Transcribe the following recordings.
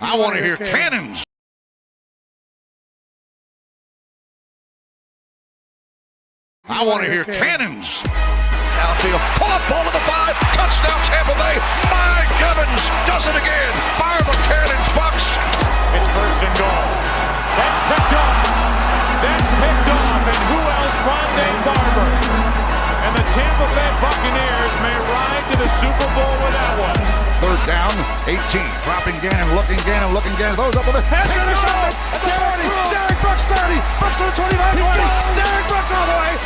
I want to hear cannons. I want to hear cannons. Downfield, pull up, ball to the 5, touchdown Tampa Bay. Mike Evans does it again. Fire the cannons, Bucs. It's first and goal. That's picked up. That's picked off. And who else? Rondé Barber. And the Tampa Bay Buccaneers may ride to the Super Bowl with that one. Third down, 18. Dropping Gannon, looking Gannon. Throws up with the head. Intercepted. 30. Derek Brooks 30. Brooks to the 25. 20. Derek Brooks all the way.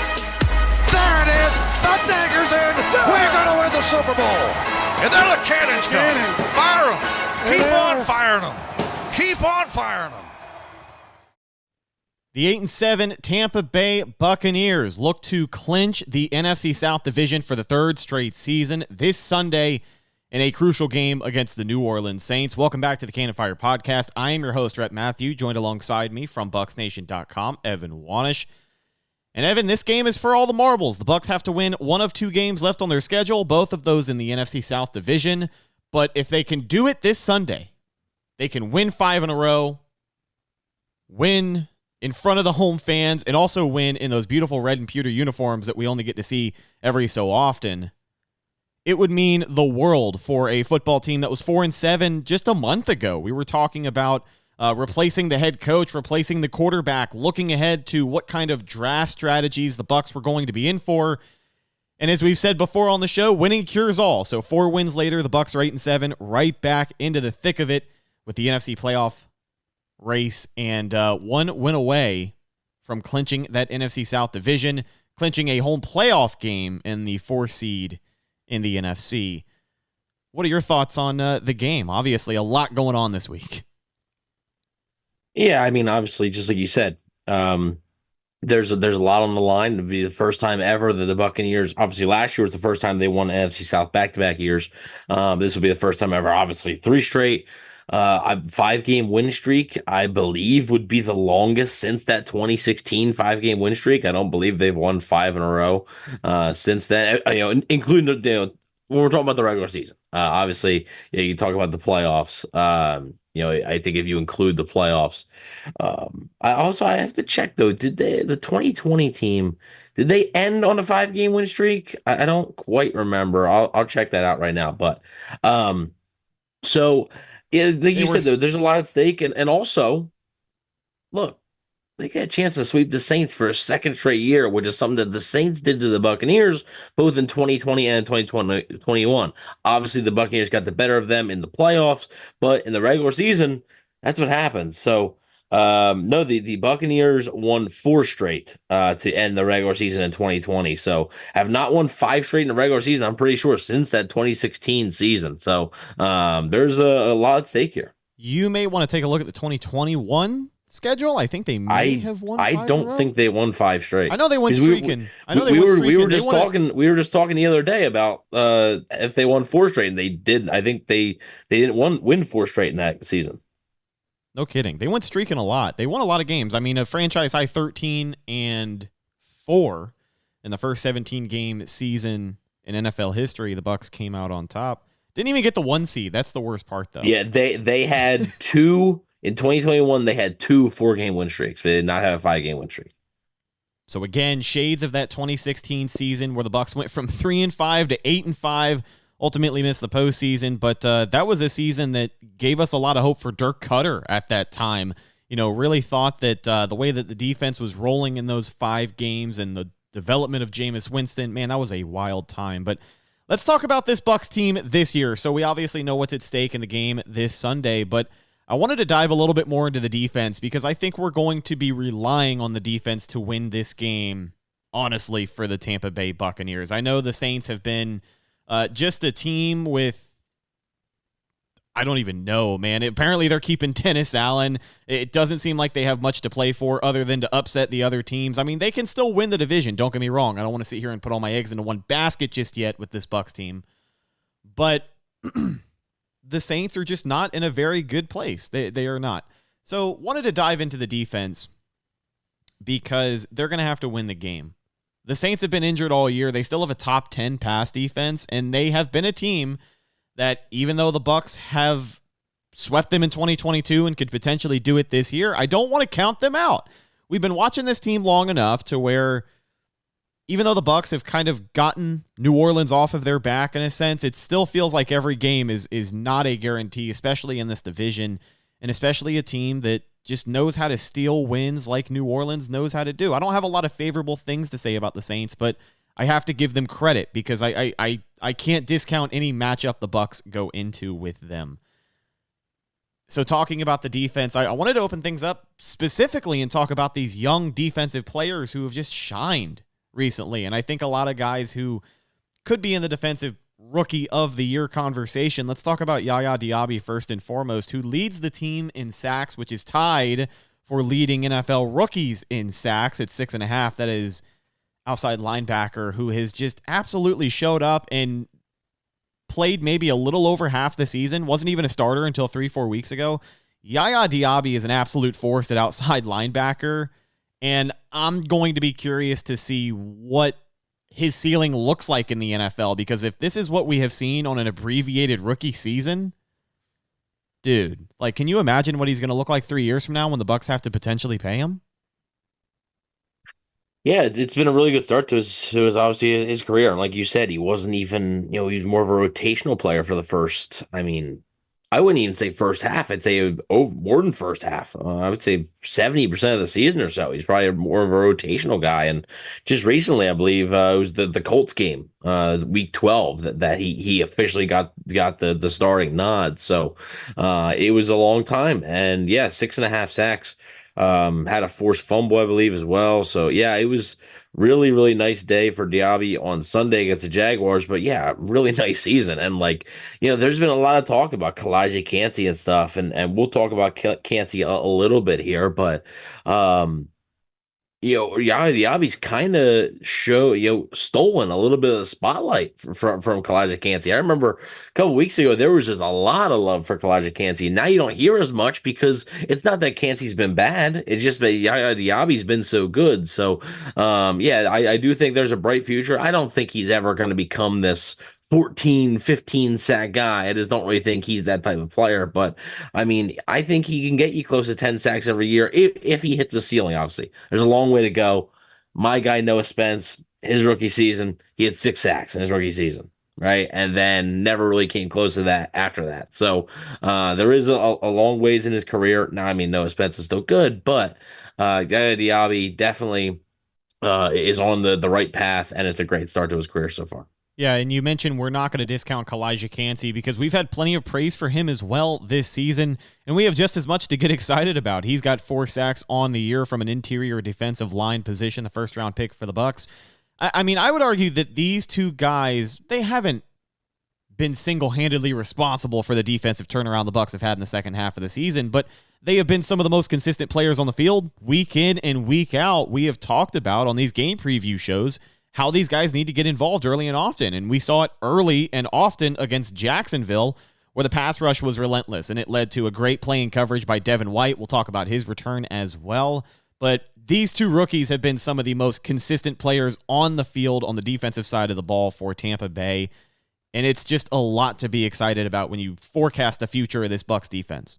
There it is. The dagger's in. We're going to win the Super Bowl. And there the cannons go. Fire them. Keep on firing them. Keep on firing them. The 8-7 Tampa Bay Buccaneers look to clinch the NFC South Division for the third straight season this Sunday in a crucial game against the New Orleans Saints. Welcome back to the Cannon Fire Podcast. I am your host, Rhett Matthew, joined alongside me from BucsNation.com, Evan Wanish. And Evan, this game is for all the marbles. The Bucs have to win one of two games left on their schedule, both of those in the NFC South Division. But if they can do it this Sunday, they can win 5 in a row, win in front of the home fans, and also win in those beautiful red and pewter uniforms that we only get to see every so often. It would mean the world for a football team that was 4-7 just a month ago. We were talking about replacing the head coach, replacing the quarterback, looking ahead to what kind of draft strategies the Bucs were going to be in for. And as we've said before on the show, winning cures all. So 4 wins later, the Bucs are 8-7, right back into the thick of it with the NFC playoff race, and 1 win away from clinching that NFC South division, clinching a home playoff game in the 4 seed in the NFC. What are your thoughts on the game? Obviously, a lot going on this week. Yeah, I mean, obviously, just like you said, there's a lot on the line. It'll be the first time ever that the Buccaneers, obviously last year was the first time they won NFC South back-to-back years. This will be the first time ever, obviously 3 straight. A 5-game win streak, I believe, would be the longest since that 2016 5-game win streak. I don't believe they've won 5 in a row since then. Including when we're talking about the regular season. Obviously, you talk about the playoffs. I think if you include the playoffs, I have to check though. Did the 2020 team? Did they end on a 5-game win streak? I don't quite remember. I'll check that out right now. But so. Yeah, like you said, though, there's a lot at stake. And also, look, they get a chance to sweep the Saints for a second straight year, which is something that the Saints did to the Buccaneers, both in 2020 and 2021. Obviously, the Buccaneers got the better of them in the playoffs, but in the regular season, that's what happens. So, no, the Buccaneers won 4 straight to end the regular season in 2020. So have not won 5 straight in the regular season, I'm pretty sure, since that 2016 season. So there's a lot at stake here. You may want to take a look at the 2021 schedule. I think they may have won 5 I don't think they won 5 straight. I know they went streaking. We were just talking the other day about if they won 4 straight, and they did. I think they didn't win 4 straight in that season. No kidding. They went streaking a lot. They won a lot of games. I mean, a franchise high 13-4 in the first 17-game season in NFL history. The Bucs came out on top. Didn't even get the 1 seed. That's the worst part, though. Yeah, they had 2 in 2021. They had 2 4-game win streaks. They did not have a 5-game win streak. So again, shades of that 2016 season where the Bucs went from 3-5 to 8-5. Ultimately missed the postseason, but that was a season that gave us a lot of hope for Dirk Cutter at that time. Really thought that the way that the defense was rolling in those 5 games and the development of Jameis Winston, man, that was a wild time. But let's talk about this Bucs team this year. So we obviously know what's at stake in the game this Sunday, but I wanted to dive a little bit more into the defense because I think we're going to be relying on the defense to win this game, honestly, for the Tampa Bay Buccaneers. I know the Saints have been just a team with, I don't even know, man. Apparently they're keeping Dennis Allen. It doesn't seem like they have much to play for other than to upset the other teams. I mean, they can still win the division. Don't get me wrong. I don't want to sit here and put all my eggs into one basket just yet with this Bucs team. But the Saints are just not in a very good place. They are not. So wanted to dive into the defense because they're going to have to win the game. The Saints have been injured all year. They still have a top 10 pass defense, and they have been a team that, even though the Bucs have swept them in 2022 and could potentially do it this year. I don't want to count them out. We've been watching this team long enough to where even though the Bucs have kind of gotten New Orleans off of their back in a sense, it still feels like every game is not a guarantee, especially in this division, and especially a team that just knows how to steal wins like New Orleans knows how to do. I don't have a lot of favorable things to say about the Saints, but I have to give them credit because I can't discount any matchup the Bucs go into with them. So talking about the defense, I wanted to open things up specifically and talk about these young defensive players who have just shined recently. And I think a lot of guys who could be in the defensive rookie of the year conversation. Let's talk about Yaya Diaby first and foremost, who leads the team in sacks, which is tied for leading NFL rookies in sacks at 6.5. That is outside linebacker who has just absolutely showed up and played maybe a little over half the season, wasn't even a starter until 3-4 weeks ago. Yaya Diaby is an absolute force at outside linebacker, and I'm going to be curious to see what his ceiling looks like in the NFL, because if this is what we have seen on an abbreviated rookie season, dude, like, can you imagine what he's going to look like 3 years from now when the Bucs have to potentially pay him? Yeah, it's been a really good start to his obviously his career. And like you said, he wasn't even, he was more of a rotational player for the first, I wouldn't even say first half. I'd say more than first half. I would say 70% of the season or so. He's probably more of a rotational guy. And just recently, I believe it was the Colts game, week 12, that he officially got the starting nod. So it was a long time. And yeah, 6.5 sacks. Had a forced fumble, I believe, as well. So yeah, it was really, really nice day for Diaby on Sunday against the Jaguars. But yeah, really nice season. And there's been a lot of talk about Kalijah Kancey and stuff, and we'll talk about Kancey a little bit here. But Yaya Diaby's kind of stolen a little bit of the spotlight from Kalijah Kancey. I remember a couple weeks ago there was just a lot of love for Kalijah Kancey. Now you don't hear as much because it's not that Kancey's been bad; it's just that Yaya Diaby's been so good. So, I do think there's a bright future. I don't think he's ever going to become this 14, 15 sack guy. I just don't really think he's that type of player. But I think he can get you close to 10 sacks every year if he hits the ceiling. Obviously, there's a long way to go. My guy Noah Spence, his rookie season, he had 6 sacks in his rookie season, right? And then never really came close to that after that. So there is a long ways in his career. Now, Noah Spence is still good, but Yaya Diaby definitely is on the right path, and it's a great start to his career so far. Yeah, and you mentioned we're not going to discount Kalijah Kancey because we've had plenty of praise for him as well this season, and we have just as much to get excited about. He's got 4 sacks on the year from an interior defensive line position, the first-round pick for the Bucs. I would argue that these two guys, they haven't been single-handedly responsible for the defensive turnaround the Bucs have had in the second half of the season, but they have been some of the most consistent players on the field week in and week out. We have talked about on these game preview shows how these guys need to get involved early and often. And we saw it early and often against Jacksonville, where the pass rush was relentless, and it led to a great play in coverage by Devin White. We'll talk about his return as well. But these two rookies have been some of the most consistent players on the field on the defensive side of the ball for Tampa Bay. And it's just a lot to be excited about when you forecast the future of this Bucs defense.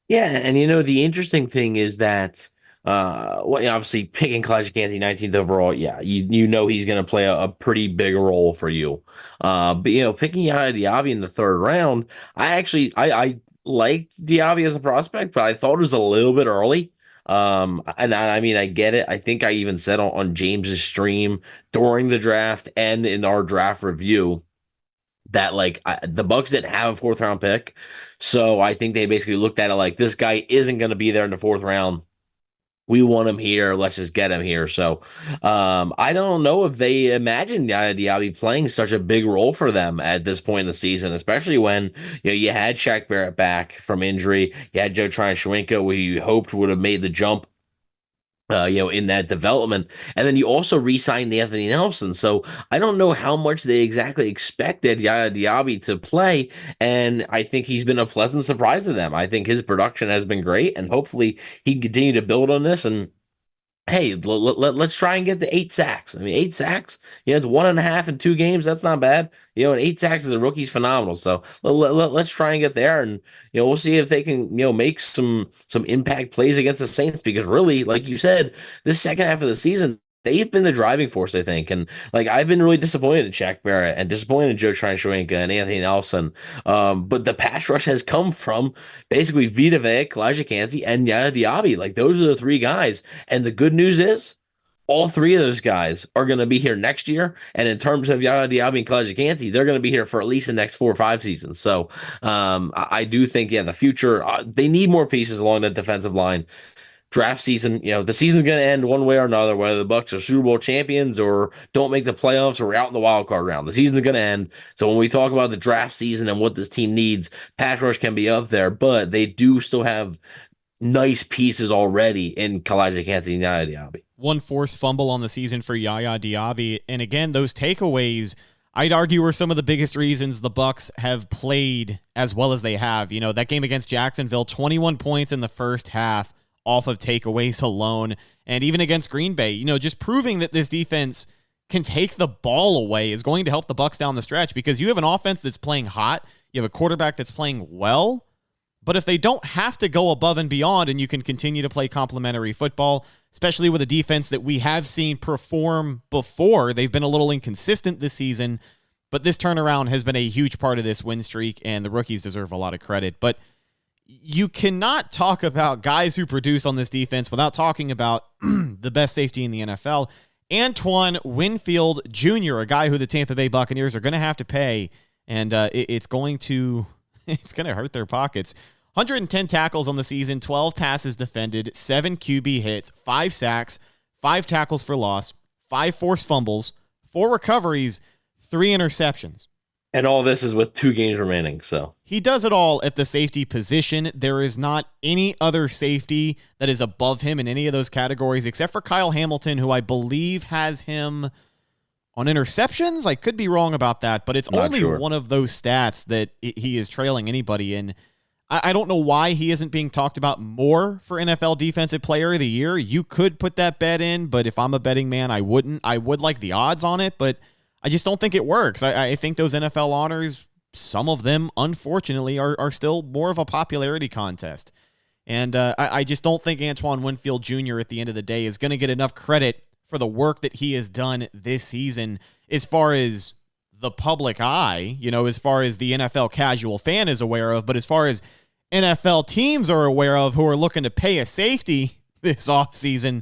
Yeah, and the interesting thing is that obviously picking Kalijah Kancey 19th overall, yeah, he's going to play a pretty big role for you. But picking Yaya Diaby in the 3rd round, I liked Diaby as a prospect, but I thought it was a little bit early. I get it. I think I even said on James's stream during the draft and in our draft review that the Bucs didn't have a 4th round pick, so I think they basically looked at it like, this guy isn't going to be there in the 4th round. We want him here. Let's just get him here. So I don't know if they imagined Yaya Diaby playing such a big role for them at this point in the season, especially when you had Shaq Barrett back from injury. You had Joe Tryon-Shoyinka, who you hoped would have made the jump in that development. And then you also re-signed Anthony Nelson. So I don't know how much they exactly expected Yaya Diaby to play. And I think he's been a pleasant surprise to them. I think his production has been great, and hopefully he can continue to build on this. And hey, let's try and get the 8 sacks. I mean, 8 sacks, it's 1.5 in 2 games. That's not bad. And 8 sacks as a rookie's phenomenal. So let's try and get there, and we'll see if they can make some impact plays against the Saints, because really, like you said, this second half of the season, they've been the driving force, I think. And like, I've been really disappointed in Shaq Barrett and disappointed in Joe Tryon-Shoyinka and Anthony Nelson. But the pass rush has come from basically Vita Vea, Kalijah Kancey, and Yaya Diaby. Like, those are the three guys. And the good news is, all three of those guys are going to be here next year. And in terms of Yaya Diaby and Kalijah Kancey, they're going to be here for at least the next 4 or 5 seasons. So I do think, the future, they need more pieces along that defensive line. Draft season, the season's going to end one way or another, whether the Bucs are Super Bowl champions or don't make the playoffs or we're out in the wild card round. The season's going to end. So when we talk about the draft season and what this team needs, pass rush can be up there, but they do still have nice pieces already in Kalijah Kancey and Yaya Diaby. One forced fumble on the season for Yaya Diaby. And again, those takeaways, I'd argue, are some of the biggest reasons the Bucs have played as well as they have. That game against Jacksonville, 21 points in the first half off of takeaways alone. And even against Green Bay, just proving that this defense can take the ball away is going to help the Bucs down the stretch, because you have an offense that's playing hot. You have a quarterback that's playing well. But if they don't have to go above and beyond, and you can continue to play complementary football, especially with a defense that we have seen perform before, they've been a little inconsistent this season, but this turnaround has been a huge part of this win streak, and the rookies deserve a lot of credit. But you cannot talk about guys who produce on this defense without talking about the best safety in the NFL. Antoine Winfield Jr., a guy who the Tampa Bay Buccaneers are going to have to pay, and it's going to hurt their pockets. 110 tackles on the season, 12 passes defended, 7 QB hits, 5 sacks, 5 tackles for loss, 5 forced fumbles, 4 recoveries, 3 interceptions. And all this is with 2 games remaining. So he does it all at the safety position. There is not any other safety that is above him in any of those categories, except for Kyle Hamilton, who I believe has him on interceptions. I could be wrong about that, but it's only one of those stats that he is trailing anybody in. I don't know why he isn't being talked about more for NFL Defensive Player of the Year. You could put that bet in, but if I'm a betting man, I wouldn't. I would like the odds on it, but I just don't think it works. I think those NFL honors, some of them, unfortunately, are still more of a popularity contest. And I just don't think Antoine Winfield Jr. at the end of the day is going to get enough credit for the work that he has done this season as far as the public eye, as far as the NFL casual fan is aware of, but as far as NFL teams are aware of who are looking to pay a safety this offseason,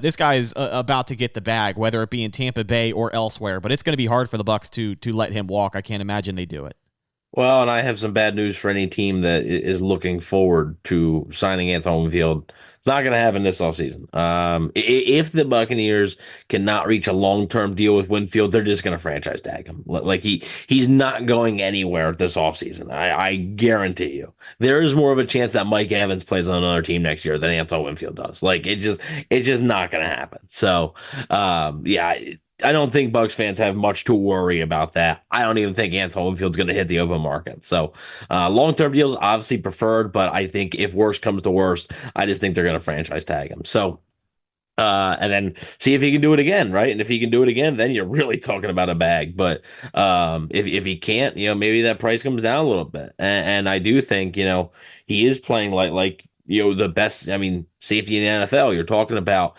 this guy is about to get the bag, whether it be in Tampa Bay or elsewhere. But it's going to be hard for the Bucs to let him walk. I can't imagine they do it. Well, and I have some bad news for any team that is looking forward to signing Antoine Winfield. It's not going to happen this offseason. If the Buccaneers cannot reach a long-term deal with Winfield, they're just going to franchise tag him. Like he's not going anywhere this offseason. I guarantee you. There is more of a chance that Mike Evans plays on another team next year than Antoine Winfield does. Like, it's just not going to happen. So, yeah. I don't think Bucs fans have much to worry about that. I don't even think Antoine Winfield's going to hit the open market. So long-term deals obviously preferred, but I think if worse comes to worst, I just think they're going to franchise tag him. So and then see if he can do it again, right? And if he can do it again, then you're really talking about a bag. But if he can't, maybe that price comes down a little bit. And I do think, he is playing like the best, safety in the NFL. You're talking about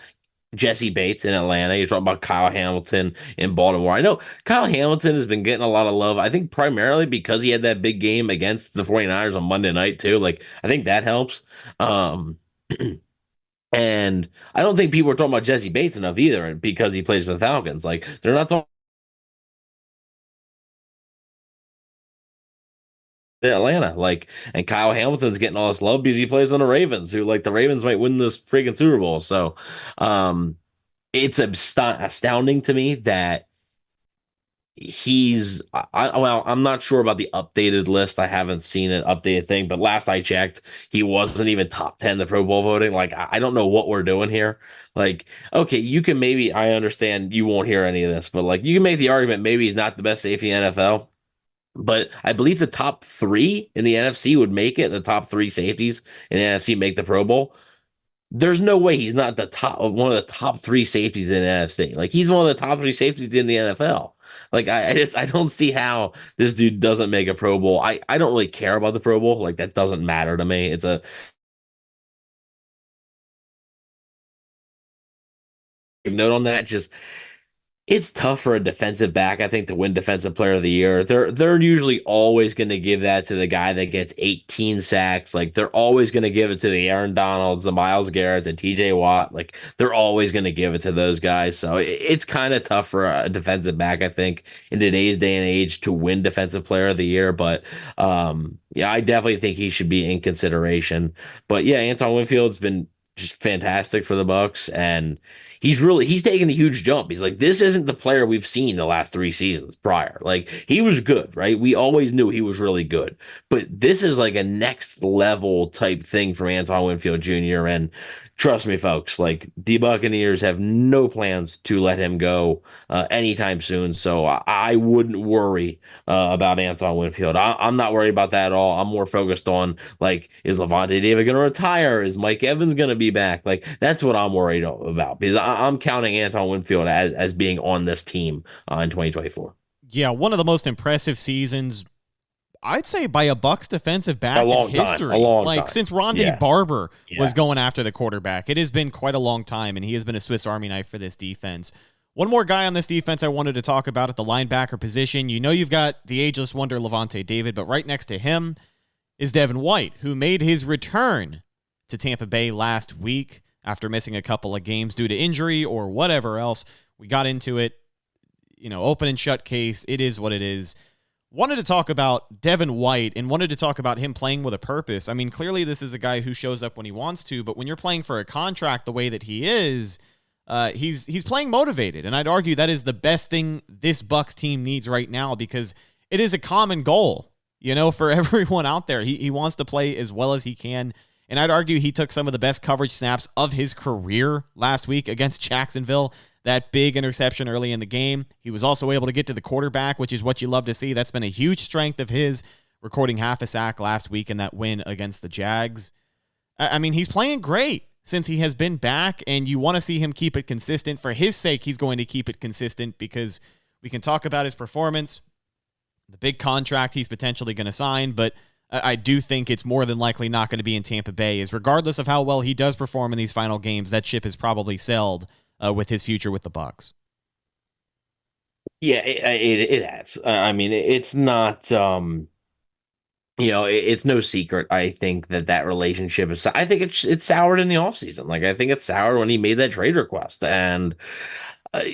Jesse Bates in Atlanta. You're talking about Kyle Hamilton in Baltimore. I know Kyle Hamilton has been getting a lot of love. I think primarily because he had that big game against the 49ers on Monday night too. Like, I think that helps. And I don't think people are talking about Jesse Bates enough either because he plays for the Falcons. Like, they're not talking Atlanta, and Kyle Hamilton's getting all this love because he plays on the Ravens, who, the Ravens might win this freaking Super Bowl. So, it's astounding to me that I'm not sure about the updated list. I haven't seen an updated thing, but last I checked, he wasn't even top 10 in the Pro Bowl voting. I don't know what we're doing here. Okay, you can I understand you won't hear any of this, but you can make the argument maybe he's not the best safety in the NFL. But I believe the top 3 in the NFC would make it. The top 3 safeties in the NFC make the Pro Bowl. there's no way he's not the top of one of the top three safeties in the NFC. Like he's one of the top three safeties in the NFL. Like I don't see how this dude doesn't make a Pro Bowl. I don't really care about the Pro Bowl. Like that doesn't matter to me. It's a note on that. Just it's tough for a defensive back, I think, to win Defensive Player of the Year. They're usually always going to give that to the guy that gets 18 sacks. Like they're always going to give it to the Aaron Donalds, the Myles Garrett, the TJ Watt. Like they're always going to give it to those guys. So it's kind of tough for a defensive back, I think, in today's day and age to win Defensive Player of the Year. But yeah, I definitely think he should be in consideration. But yeah, Antoine Winfield's been just fantastic for the Bucs, and he's taking a huge jump. He's like, this isn't the player we've seen the last 3 seasons prior. Like he was good, right? We always knew he was really good, but this is like a next level type thing from Antoine Winfield Jr. And trust me, folks, like the Buccaneers have no plans to let him go anytime soon. So I wouldn't worry about Antoine Winfield. I'm not worried about that at all. I'm more focused on like, is Levante David going to retire? Is Mike Evans going to be back? Like that's what I'm worried about because I'm counting Antoine Winfield as being on this team in 2024. Yeah, one of the most impressive seasons, I'd say, by a Bucs defensive back in history. A long like time. Since Rondé Barber was going after the quarterback. It has been quite a long time, and he has been a Swiss Army knife for this defense. One more guy on this defense I wanted to talk about at the linebacker position. You know you've got the ageless wonder Levante David, but right next to him is Devin White, who made his return to Tampa Bay last week after missing a couple of games due to injury or whatever else. We got into it, open and shut case. It is what it is. Wanted to talk about Devin White and wanted to talk about him playing with a purpose. I mean, clearly this is a guy who shows up when he wants to, but when you're playing for a contract the way that he is, he's playing motivated. And I'd argue that is the best thing this Bucs team needs right now because it is a common goal, for everyone out there. He wants to play as well as he can. And I'd argue he took some of the best coverage snaps of his career last week against Jacksonville. That big interception early in the game. He was also able to get to the quarterback, which is what you love to see. That's been a huge strength of his, recording half a sack last week in that win against the Jags. I mean, he's playing great since he has been back, and you want to see him keep it consistent. For his sake, he's going to keep it consistent because we can talk about his performance, the big contract he's potentially going to sign, but I do think it's more than likely not going to be in Tampa Bay, as regardless of how well he does perform in these final games, that ship has probably sailed with his future with the Bucs. Yeah, it has. I mean, it's not, it's no secret. I think that relationship is, I think it's soured in the offseason. Like, I think it's soured when he made that trade request. And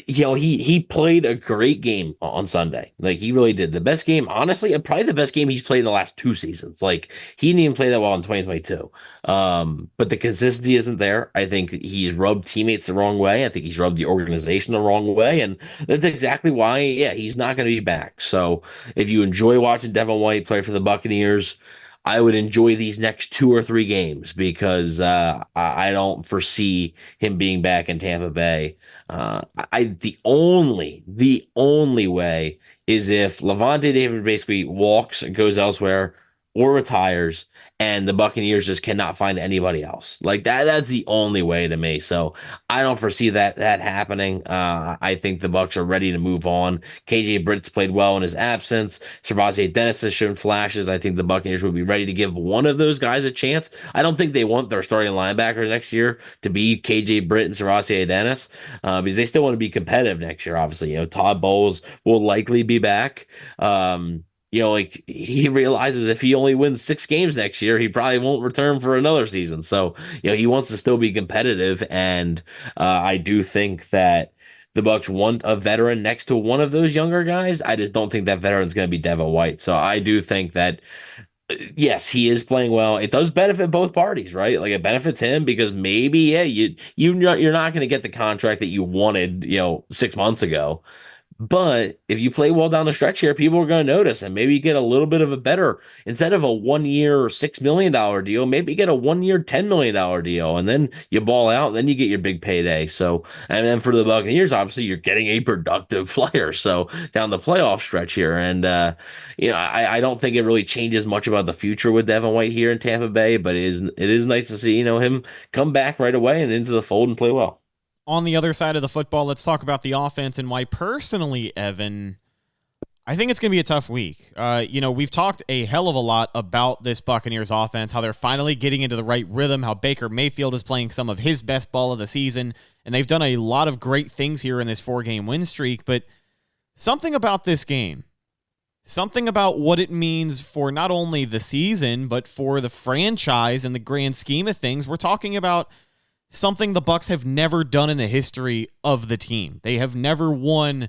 he played a great game on Sunday. Like he really did. The best game, honestly, probably the best game he's played in the last 2 seasons. Like he didn't even play that well in 2022. But the consistency isn't there. I think he's rubbed teammates the wrong way. I think he's rubbed the organization the wrong way. And that's exactly why, he's not going to be back. So if you enjoy watching Devin White play for the Buccaneers, I would enjoy these next 2 or 3 games because I don't foresee him being back in Tampa Bay. The only way is if Levante David basically walks and goes elsewhere or retires, and the Buccaneers just cannot find anybody else. Like that's the only way to me. So I don't foresee that happening. I think the Bucs are ready to move on. KJ Britt's played well in his absence. Servassier Dennis has shown flashes. I think the Buccaneers would be ready to give one of those guys a chance. I don't think they want their starting linebacker next year to be KJ Britt and Servassier Dennis because they still want to be competitive next year. Obviously, Todd Bowles will likely be back. Like he realizes if he only wins 6 games next year, he probably won't return for another season. So, he wants to still be competitive. And I do think that the Bucs want a veteran next to one of those younger guys. I just don't think that veteran's going to be Devin White. So I do think that, yes, he is playing well. It does benefit both parties, right? Like it benefits him because maybe, you're not going to get the contract that you wanted, 6 months ago. But if you play well down the stretch here, people are going to notice, and maybe you get a little bit of a better, instead of a 1 year $6 million deal, maybe you get a 1 year $10 million deal, and then you ball out, and then you get your big payday. So, and then for the Buccaneers, obviously you're getting a productive player. So down the playoff stretch here, and I don't think it really changes much about the future with Devin White here in Tampa Bay, but it is nice to see him come back right away and into the fold and play well. On the other side of the football, let's talk about the offense and why personally, Evan, I think it's going to be a tough week. We've talked a hell of a lot about this Buccaneers offense, how they're finally getting into the right rhythm, how Baker Mayfield is playing some of his best ball of the season, and they've done a lot of great things here in this 4-game win streak. But something about this game, something about what it means for not only the season, but for the franchise and the grand scheme of things, we're talking about something the Bucs have never done in the history of the team. They have never won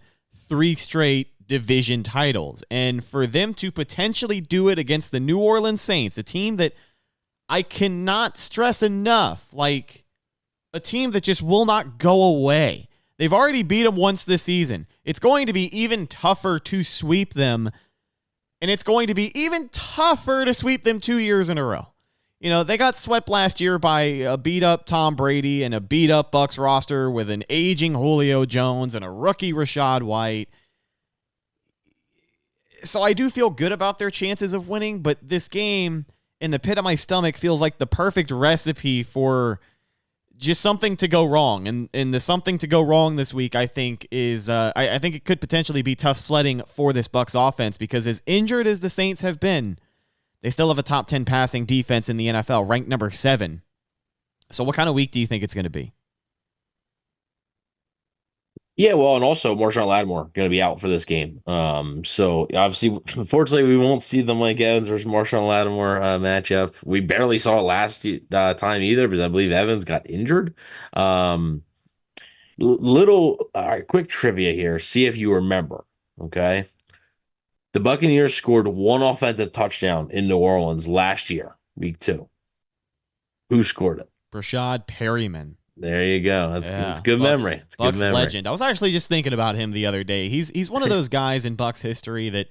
3 straight division titles. And for them to potentially do it against the New Orleans Saints, a team that I cannot stress enough, like a team that just will not go away. They've already beat them once this season. It's going to be even tougher to sweep them, and it's going to be even tougher to sweep them 2 years in a row. They got swept last year by a beat-up Tom Brady and a beat-up Bucs roster with an aging Julio Jones and a rookie Rachaad White. So I do feel good about their chances of winning, but this game in the pit of my stomach feels like the perfect recipe for just something to go wrong. And the something to go wrong this week, I think, is I think it could potentially be tough sledding for this Bucs offense, because as injured as the Saints have been, they still have a top 10 passing defense in the NFL, ranked number 7. So what kind of week do you think it's going to be? Yeah, well, and also Marshawn Lattimore going to be out for this game. So obviously, unfortunately, we won't see the Mike Evans versus Marshawn Lattimore matchup. We barely saw it last time either, because I believe Evans got injured. Little quick trivia here. See if you remember. Okay. The Buccaneers scored 1 offensive touchdown in New Orleans last year, week 2. Who scored it? Rashad Perryman. There you go. That's good Bucs, memory. It's good Bucs memory. legend. I was actually just thinking about him the other day. He's one of those guys in Bucs history that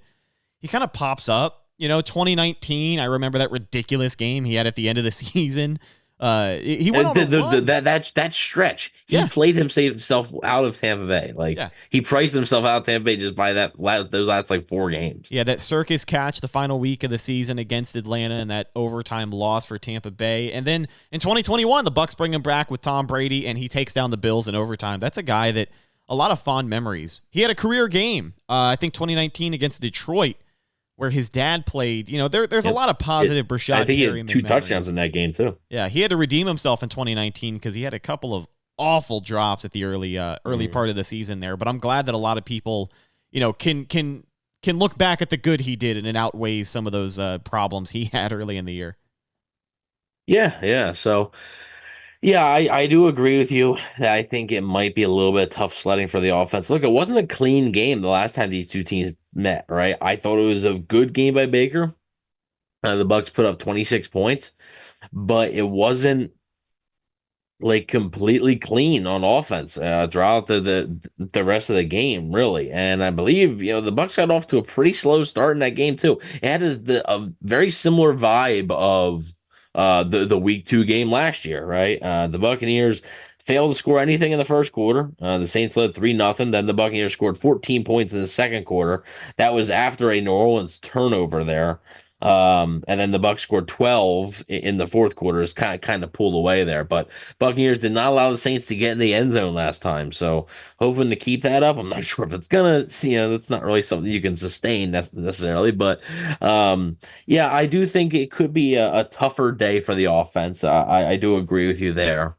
he kind of pops up. 2019, I remember that ridiculous game he had at the end of the season. He went on a run. That stretch. He played himself out of Tampa Bay. He priced himself out of Tampa Bay just by those last 4 games. Yeah, that circus catch the final week of the season against Atlanta and that overtime loss for Tampa Bay. And then in 2021, the Bucs bring him back with Tom Brady, and he takes down the Bills in overtime. That's a guy that a lot of fond memories. He had a career game, I think 2019 against Detroit, where his dad played. There's a lot of positive Rashad. I think he had 2 touchdowns in that game too. Yeah, he had to redeem himself in 2019 because he had a couple of awful drops at the early part of the season there. But I'm glad that a lot of people, can look back at the good he did, and it outweighs some of those problems he had early in the year. Yeah. So, yeah, I do agree with you. I think it might be a little bit tough sledding for the offense. Look, it wasn't a clean game the last time these 2 teams met, right? I thought it was a good game by Baker. The Bucs put up 26 points, but it wasn't completely clean on offense throughout the rest of the game, really. And I believe the Bucs got off to a pretty slow start in that game too. It had a very similar vibe of the week 2 game last year, right? The Buccaneers failed to score anything in the first quarter. The Saints led 3-0. Then the Buccaneers scored 14 points in the second quarter. That was after a New Orleans turnover there. And then the Bucs scored 12 in the fourth quarter. It's kind of pulled away there. But Buccaneers did not allow the Saints to get in the end zone last time. So hoping to keep that up. I'm not sure if it's gonna, that's not really something you can sustain necessarily. But yeah, I do think it could be a tougher day for the offense. I do agree with you there.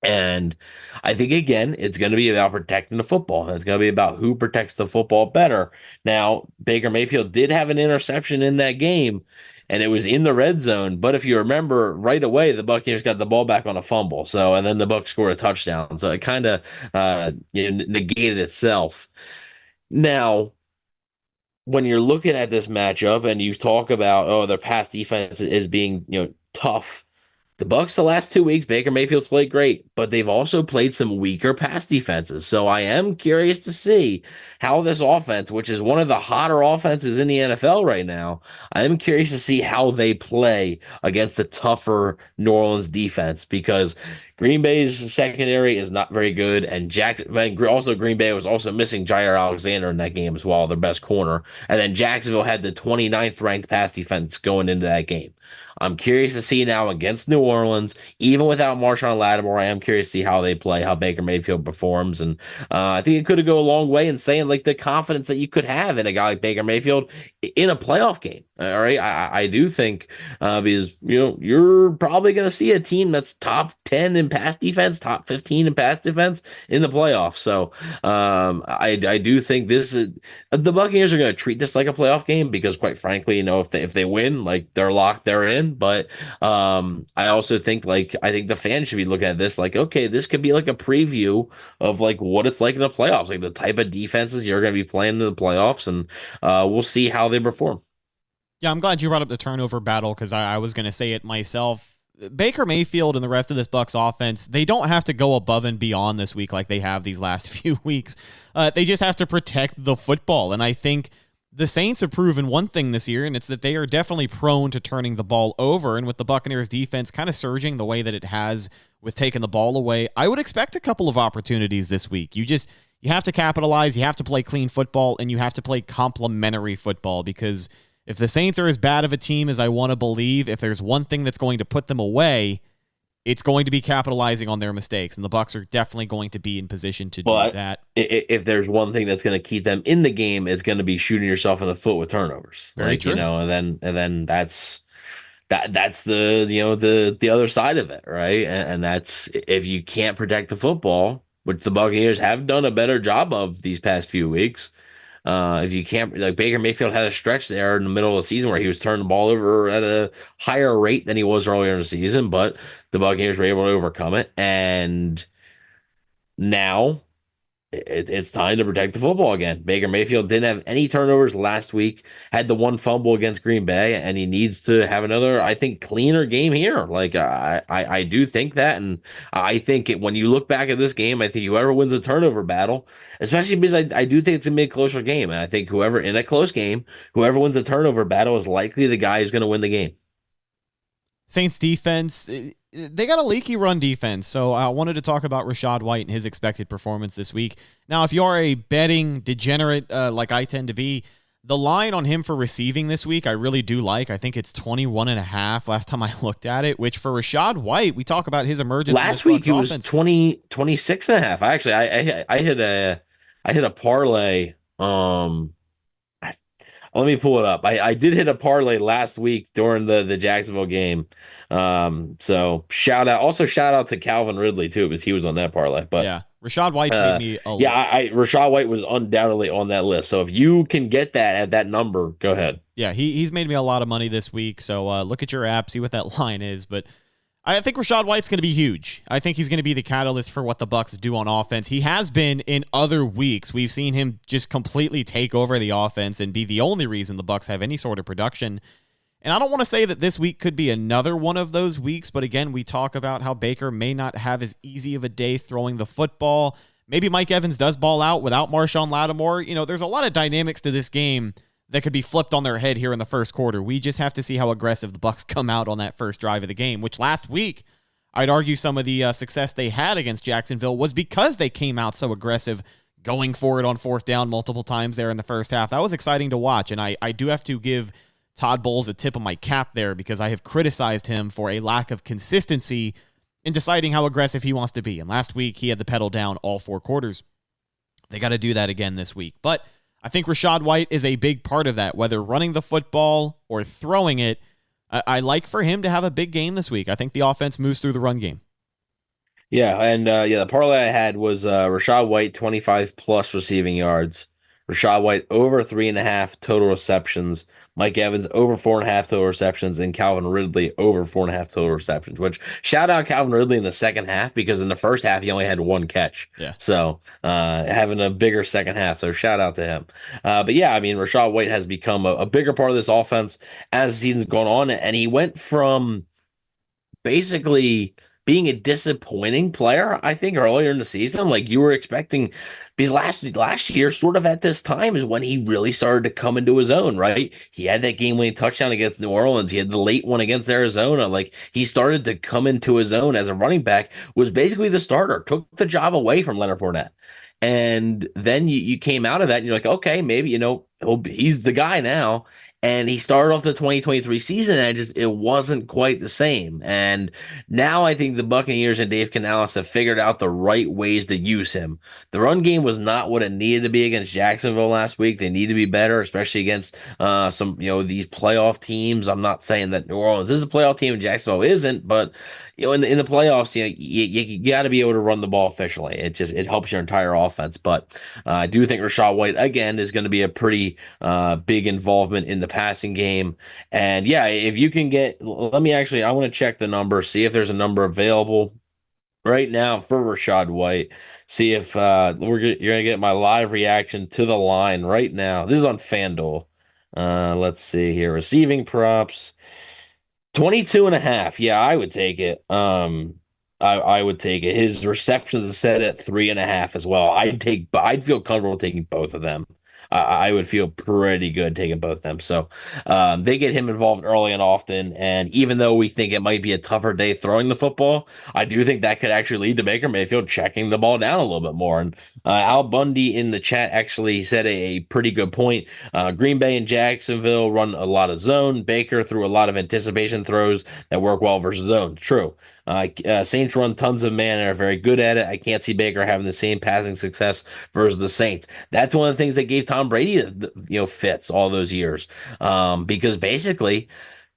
And I think, again, it's going to be about protecting the football. It's going to be about who protects the football better. Now, Baker Mayfield did have an interception in that game, and it was in the red zone. But if you remember, right away, the Buccaneers got the ball back on a fumble. And then the Bucs scored a touchdown. So it kind of negated itself. Now, when you're looking at this matchup and you talk about, their pass defense is being, tough, The Bucs the last 2 weeks, Baker Mayfield's played great, but they've also played some weaker pass defenses. So I am curious to see how this offense, which is one of the hotter offenses in the NFL right now, I am curious to see how they play against the tougher New Orleans defense, because Green Bay's secondary is not very good, and also Green Bay was also missing Jair Alexander in that game as well, their best corner. And then Jacksonville had the 29th ranked pass defense going into that game. I'm curious to see now against New Orleans, even without Marshawn Lattimore. I am curious to see how they play, how Baker Mayfield performs, and I think it could go a long way in saying like the confidence that you could have in a guy like Baker Mayfield in a playoff game. All right, I do think because you're probably going to see a team that's top 10 in pass defense, top 15 in pass defense in the playoffs. So I do think this is the Buccaneers are going to treat this like a playoff game because, quite frankly, if they win, like they're locked, they're in. But I also think I think the fans should be looking at this like, okay, this could be like a preview of like what it's like in the playoffs, like the type of defenses you're going to be playing in the playoffs, and we'll see how they perform. Yeah, I'm glad you brought up the turnover battle because I was going to say it myself. Baker Mayfield and the rest of this Bucs offense, they don't have to go above and beyond this week like they have these last few weeks. They just have to protect the football. And I think the Saints have proven one thing this year, and it's that they are definitely prone to turning the ball over. And with the Buccaneers defense kind of surging the way that it has with taking the ball away, I would expect a couple of opportunities this week. You have to capitalize, you have to play clean football, and you have to play complementary football, because if the Saints are as bad of a team as I want to believe, if there's one thing that's going to put them away, it's going to be capitalizing on their mistakes, and the Bucs are definitely going to be in position to do that. If there's one thing that's going to keep them in the game, it's going to be shooting yourself in the foot with turnovers. Very true. And then that's the other side of it, right? And that's if you can't protect the football, which the Buccaneers have done a better job of these past few weeks. If you can't, like Baker Mayfield had a stretch there in the middle of the season where he was turning the ball over at a higher rate than he was earlier in the season, but the Buccaneers were able to overcome it. And now it's time to protect the football again. Baker Mayfield didn't have any turnovers last week, had the one fumble against Green Bay, and he needs to have another, I think, cleaner game here. Like I do think that, and I think when you look back at this game, I think whoever wins the turnover battle, especially because I do think it's a mid-closer game, and I think whoever in a close game, whoever wins the turnover battle is likely the guy who's going to win the game. Saints defense, they got a leaky run defense, so I wanted to talk about Rachaad White and his expected performance this week. Now, if you are a betting degenerate like I tend to be, the line on him for receiving this week I really do like. I think it's 21.5 last time I looked at it, which for Rachaad White, we talk about his emergence. Last week it was 26.5. Actually, I hit a parlay. Let me pull it up. I did hit a parlay last week during the Jacksonville game. So shout out to Calvin Ridley too, because he was on that parlay. But yeah, Rachaad White's made me a Rachaad White was undoubtedly on that list. So if you can get that at that number, go ahead. Yeah, he's made me a lot of money this week. So look at your app, see what that line is. But I think Rachaad White's going to be huge. I think he's going to be the catalyst for what the Bucs do on offense. He has been in other weeks. We've seen him just completely take over the offense and be the only reason the Bucs have any sort of production. And I don't want to say that this week could be another one of those weeks, but again, we talk about how Baker may not have as easy of a day throwing the football. Maybe Mike Evans does ball out without Marshawn Lattimore. There's a lot of dynamics to this game that could be flipped on their head here in the first quarter. We just have to see how aggressive the Bucs come out on that first drive of the game, which last week, I'd argue some of the success they had against Jacksonville was because they came out so aggressive, going for it on fourth down multiple times there in the first half. That was exciting to watch, and I do have to give Todd Bowles a tip of my cap there because I have criticized him for a lack of consistency in deciding how aggressive he wants to be. And last week, he had the pedal down all four quarters. They got to do that again this week. But I think Rachaad White is a big part of that, whether running the football or throwing it. I like for him to have a big game this week. I think the offense moves through the run game. Yeah, and the parlay I had was Rachaad White 25+ receiving yards, Rachaad White over 3.5 total receptions, Mike Evans over 4.5 total receptions, and Calvin Ridley over 4.5 total receptions, which shout out Calvin Ridley in the second half because in the first half he only had one catch. Yeah. So having a bigger second half. So shout out to him. But yeah, I mean, Rachaad White has become a bigger part of this offense as the season's gone on, and he went from basically being a disappointing player, I think, earlier in the season. Like you were expecting, because last year, sort of at this time, is when he really started to come into his own, right? He had that game-winning touchdown against New Orleans. He had the late one against Arizona. Like he started to come into his own as a running back, was basically the starter, took the job away from Leonard Fournette. And then you came out of that and you're like, okay, maybe, he's the guy now. And he started off the 2023 season and it wasn't quite the same. And now I think the Buccaneers and Dave Canales have figured out the right ways to use him. The run game was not what it needed to be against Jacksonville last week. They need to be better, especially against some, these playoff teams. I'm not saying that New Orleans is a playoff team and Jacksonville isn't, but in the playoffs, you got to be able to run the ball efficiently. It helps your entire offense. But I do think Rachaad White again is going to be a pretty big involvement in the passing game. And yeah, if you can I want to check the number, see if there's a number available right now for Rachaad White. See if you're gonna get my live reaction to the line right now. This is on FanDuel. Let's see here. Receiving props. 22.5. Yeah, I would take it. I would take it. His receptions is set at 3.5 as well. I'd feel comfortable taking both of them. I would feel pretty good taking both of them. So they get him involved early and often. And even though we think it might be a tougher day throwing the football, I do think that could actually lead to Baker Mayfield checking the ball down a little bit more. And Al Bundy in the chat actually said a pretty good point. Green Bay and Jacksonville run a lot of zone. Baker threw a lot of anticipation throws that work well versus zone. True. Saints run tons of man and are very good at it. I can't see Baker having the same passing success versus the Saints. That's one of the things that gave Tom Brady, fits all those years. Because basically,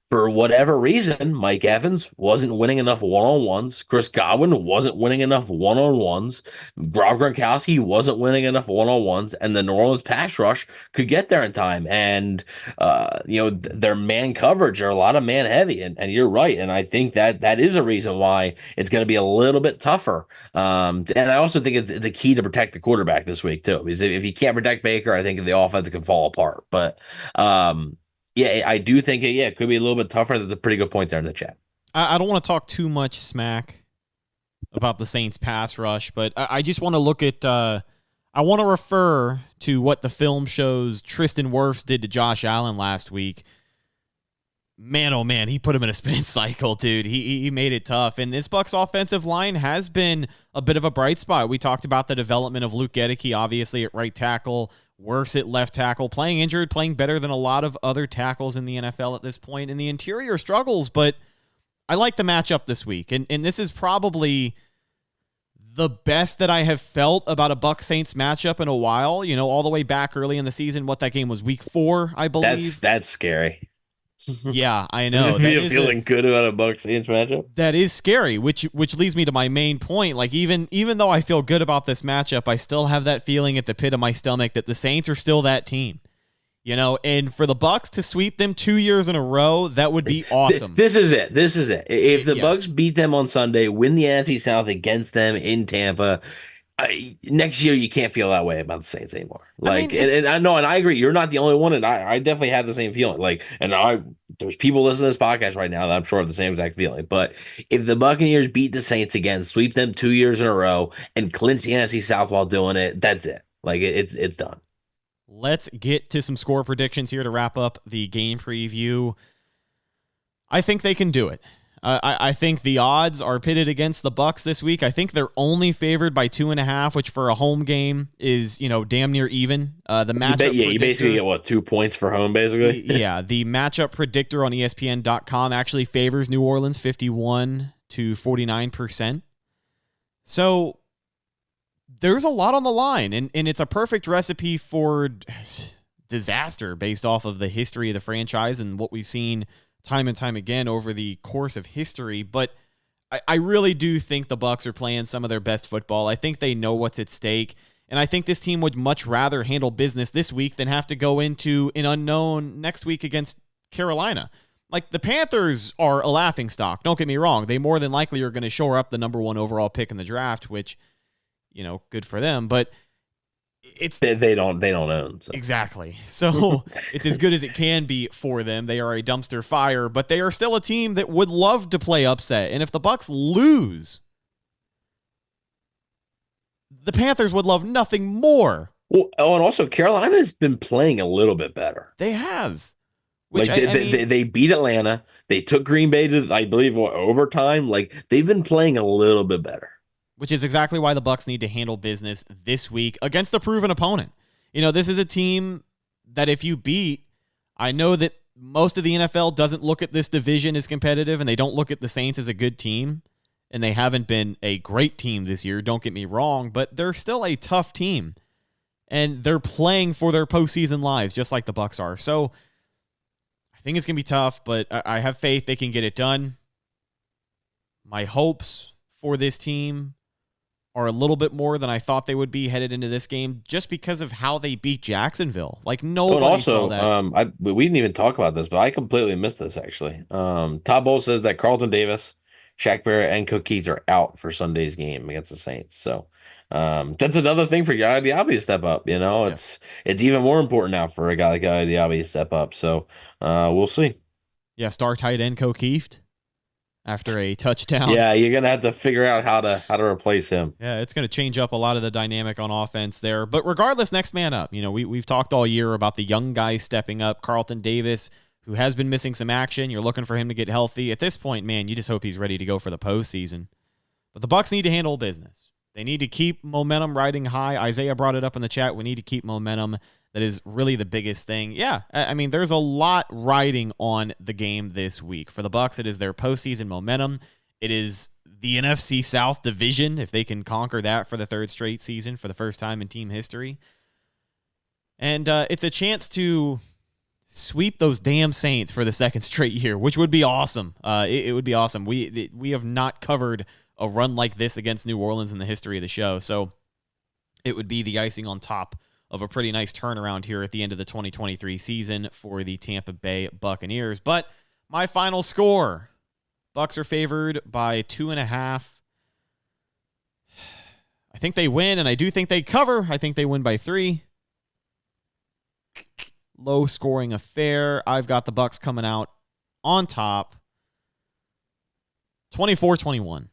for whatever reason, Mike Evans wasn't winning enough one-on-ones. Chris Godwin wasn't winning enough one-on-ones. Rob Gronkowski wasn't winning enough one-on-ones. And the New Orleans pass rush could get there in time. And, their man coverage are a lot of man heavy. And you're right. And I think that is a reason why it's going to be a little bit tougher. And I also think it's a key to protect the quarterback this week, too. Because if you can't protect Baker, I think the offense can fall apart. But, yeah, I do think it could be a little bit tougher. That's a pretty good point there in the chat. I don't want to talk too much smack about the Saints pass rush, but I just want to look at I want to refer to what the film shows Tristan Wirfs did to Josh Allen last week. Man, oh man, he put him in a spin cycle, dude. He made it tough. And this Bucs offensive line has been a bit of a bright spot. We talked about the development of Luke Gedeke, obviously, at right tackle. Worse at left tackle, playing injured, playing better than a lot of other tackles in the NFL at this point. And the interior struggles, but I like the matchup this week. And this is probably the best that I have felt about a Bucs Saints matchup in a while. All the way back early in the season. What that game was, week 4, I believe. That's scary. Yeah, I know. You're feeling good about a Bucs Saints matchup? That is scary, which leads me to my main point. Like, even though I feel good about this matchup, I still have that feeling at the pit of my stomach that the Saints are still that team. And for the Bucs to sweep them 2 years in a row, that would be awesome. This is it. If the Bucs beat them on Sunday, win the NFC South against them in Tampa, next year you can't feel that way about the Saints anymore. And I know, and I agree. You're not the only one, and I definitely have the same feeling. There's people listening to this podcast right now that I'm sure have the same exact feeling. But if the Buccaneers beat the Saints again, sweep them 2 years in a row, and clinch the NFC South while doing it, that's it. It's done. Let's get to some score predictions here to wrap up the game preview. I think they can do it. I think the odds are pitted against the Bucs this week. I think they're only favored by 2.5, which for a home game is, damn near even. The matchup you basically get 2 points for home, basically. Yeah, the matchup predictor on ESPN.com actually favors New Orleans 51 to 49%. So there's a lot on the line, and it's a perfect recipe for disaster based off of the history of the franchise and what we've seen time and time again over the course of history. But I really do think the Bucs are playing some of their best football. I think they know what's at stake, and I think this team would much rather handle business this week than have to go into an unknown next week against Carolina. Like, the Panthers are a laughingstock. Don't get me wrong. They more than likely are going to shore up the number 1 overall pick in the draft, which, good for them. But They don't own. So. Exactly. So it's as good as it can be for them. They are a dumpster fire, but they are still a team that would love to play upset. And if the Bucs lose, the Panthers would love nothing more. Well, and also Carolina has been playing a little bit better. They have. Which like they beat Atlanta. They took Green Bay to, I believe, overtime. Like they've been playing a little bit better. Which is exactly why the Bucs need to handle business this week against a proven opponent. You know, this is a team that if you beat, I know that most of the NFL doesn't look at this division as competitive, and they don't look at the Saints as a good team, and they haven't been a great team this year, don't get me wrong, but they're still a tough team, and they're playing for their postseason lives, just like the Bucs are. So I think it's going to be tough, but I have faith they can get it done. My hopes for this team are a little bit more than I thought they would be headed into this game, just because of how they beat Jacksonville. Like nobody saw that. We didn't even talk about this, but I completely missed this actually. Todd Bowles says that Carlton Davis, Shaq Barrett, and Cook Keys are out for Sunday's game against the Saints. So that's another thing for Yaya Diaby to step up. You know, it's even more important now for a guy like Yaya Diaby to step up. So we'll see. Yeah, star tight end O'Keefe after a touchdown. Yeah, you're gonna have to figure out how to replace him. Yeah, it's gonna change up a lot of the dynamic on offense there. But regardless, next man up. You know, we've talked all year about the young guys stepping up. Carlton Davis, who has been missing some action. You're looking for him to get healthy. At this point, man, you just hope he's ready to go for the postseason. But the Bucs need to handle business. They need to keep momentum riding high. Isaiah brought it up in the chat. We need to keep momentum. That is really the biggest thing. Yeah, I mean, there's a lot riding on the game this week. For the Bucs, it is their postseason momentum. It is the NFC South division, if they can conquer that for the third straight season for the first time in team history. And it's a chance to sweep those damn Saints for the second straight year, which would be awesome. It would be awesome. We have not covered a run like this against New Orleans in the history of the show, so it would be the icing on top of a pretty nice turnaround here at the end of the 2023 season for the Tampa Bay Buccaneers. But my final score, Bucs are favored by 2.5. I think they win, and I do think they cover. I think they win by 3. Low scoring affair. I've got the Bucs coming out on top. 24-21.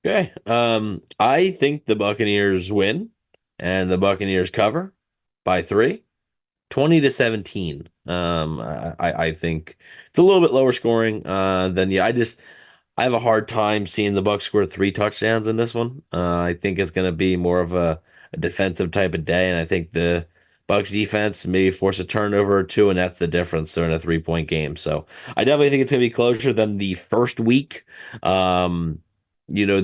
Okay. I think the Buccaneers win. And the Buccaneers cover by 3, 20-17. I think it's a little bit lower scoring than I have a hard time seeing the Bucs score 3 touchdowns in this one. I think it's going to be more of a defensive type of day, and I think the Bucs defense maybe force a turnover or 2, and that's the difference. They're in a 3-point game, so I definitely think it's going to be closer than the first week. Not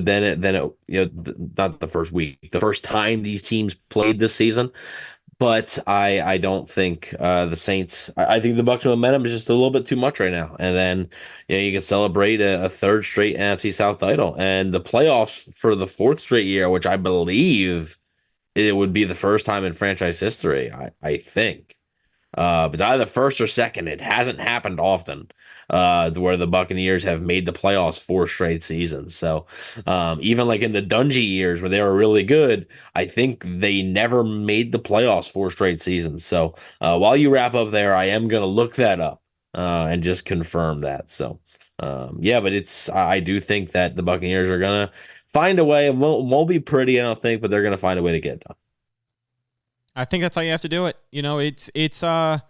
the first week, the first time these teams played this season. But I don't think the Saints. I think the Bucs momentum is just a little bit too much right now. And then you can celebrate a third straight NFC South title and the playoffs for the 4th straight year, which I believe it would be the first time in franchise history. I think. But either the first or second, it hasn't happened often where the Buccaneers have made the playoffs 4 straight seasons. So even like in the Dungy years where they were really good, I think they never made the playoffs 4 straight seasons. So while you wrap up there, I am going to look that up and just confirm that. So but I do think that the Buccaneers are going to find a way. It won't be pretty, I don't think, but they're going to find a way to get it done. I think that's how you have to do it. You know, it's the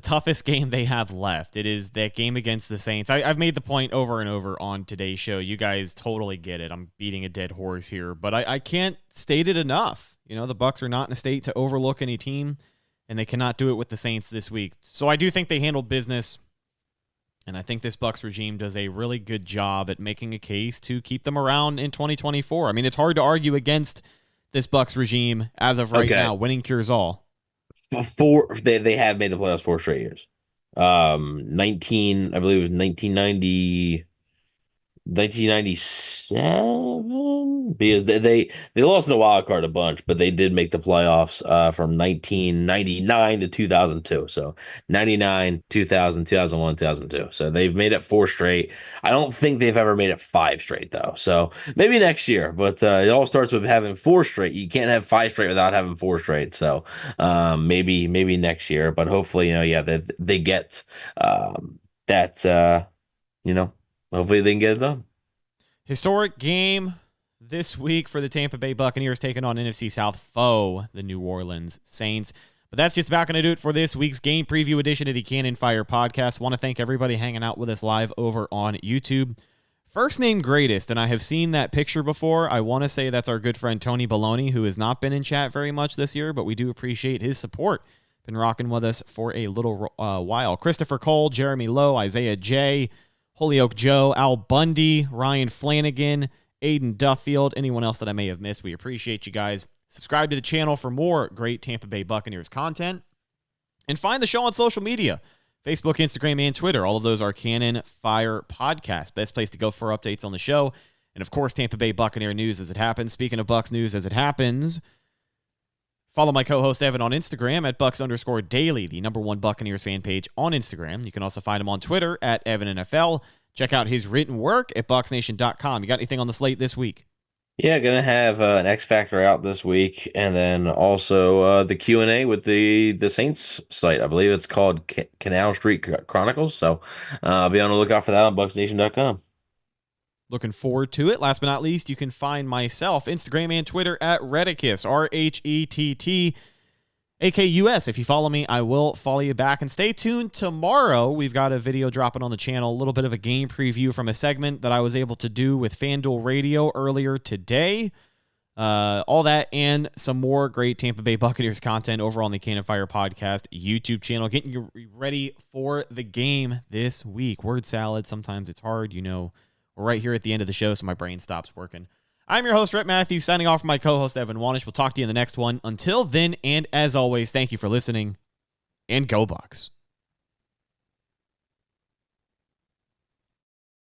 toughest game they have left. It is that game against the Saints. I've made the point over and over on today's show. You guys totally get it. I'm beating a dead horse here, but I can't state it enough. You know, the Bucs are not in a state to overlook any team, and they cannot do it with the Saints this week. So I do think they handled business, and I think this Bucs regime does a really good job at making a case to keep them around in 2024. I mean, it's hard to argue against this Bucs regime as of right now. Winning cures all. They have made the playoffs 4 straight years. I believe it was 1997. because they lost in the wild card a bunch, but they did make the playoffs from 1999 to 2002. So 99, 2000, 2001, 2002. So they've made it 4 straight. I don't think they've ever made it 5 straight though. So maybe next year, but it all starts with having 4 straight. You can't have 5 straight without having 4 straight. So maybe next year, but hopefully, they get that hopefully they can get it done. Historic game this week for the Tampa Bay Buccaneers taking on NFC South foe, the New Orleans Saints. But that's just about going to do it for this week's game preview edition of the Cannon Fire podcast. Want to thank everybody hanging out with us live over on YouTube. First name greatest, and I have seen that picture before. I want to say that's our good friend Tony Baloney, who has not been in chat very much this year, but we do appreciate his support. Been rocking with us for a little while. Christopher Cole, Jeremy Lowe, Isaiah J., Holyoke Joe, Al Bundy, Ryan Flanagan, Aiden Duffield, anyone else that I may have missed. We appreciate you guys. Subscribe to the channel for more great Tampa Bay Buccaneers content. And find the show on social media, Facebook, Instagram, and Twitter. All of those are Cannon Fire Podcast. Best place to go for updates on the show. And, of course, Tampa Bay Buccaneer news as it happens. Speaking of Bucs news as it happens, follow my co-host Evan on Instagram at Bucs_Daily, the #1 Buccaneers fan page on Instagram. You can also find him on Twitter at EvanNFL. Check out his written work at BucsNation.com. You got anything on the slate this week? Yeah, gonna have an X Factor out this week, and then also the Q&A with the Saints site. I believe it's called Canal Street Chronicles. So be on the lookout for that on BucsNation.com. Looking forward to it. Last but not least, you can find myself, Instagram and Twitter at Rhettakus, RHETTAKUS. If you follow me, I will follow you back. And stay tuned tomorrow. We've got a video dropping on the channel, a little bit of a game preview from a segment that I was able to do with FanDuel Radio earlier today. All that and some more great Tampa Bay Buccaneers content over on the Cannon Fire Podcast YouTube channel. Getting you ready for the game this week. Word salad. Sometimes it's hard, We're right here at the end of the show, so my brain stops working. I'm your host, Rhett Matthew, signing off from my co-host, Devin Wanish. We'll talk to you in the next one. Until then, and as always, thank you for listening, and go Bucs.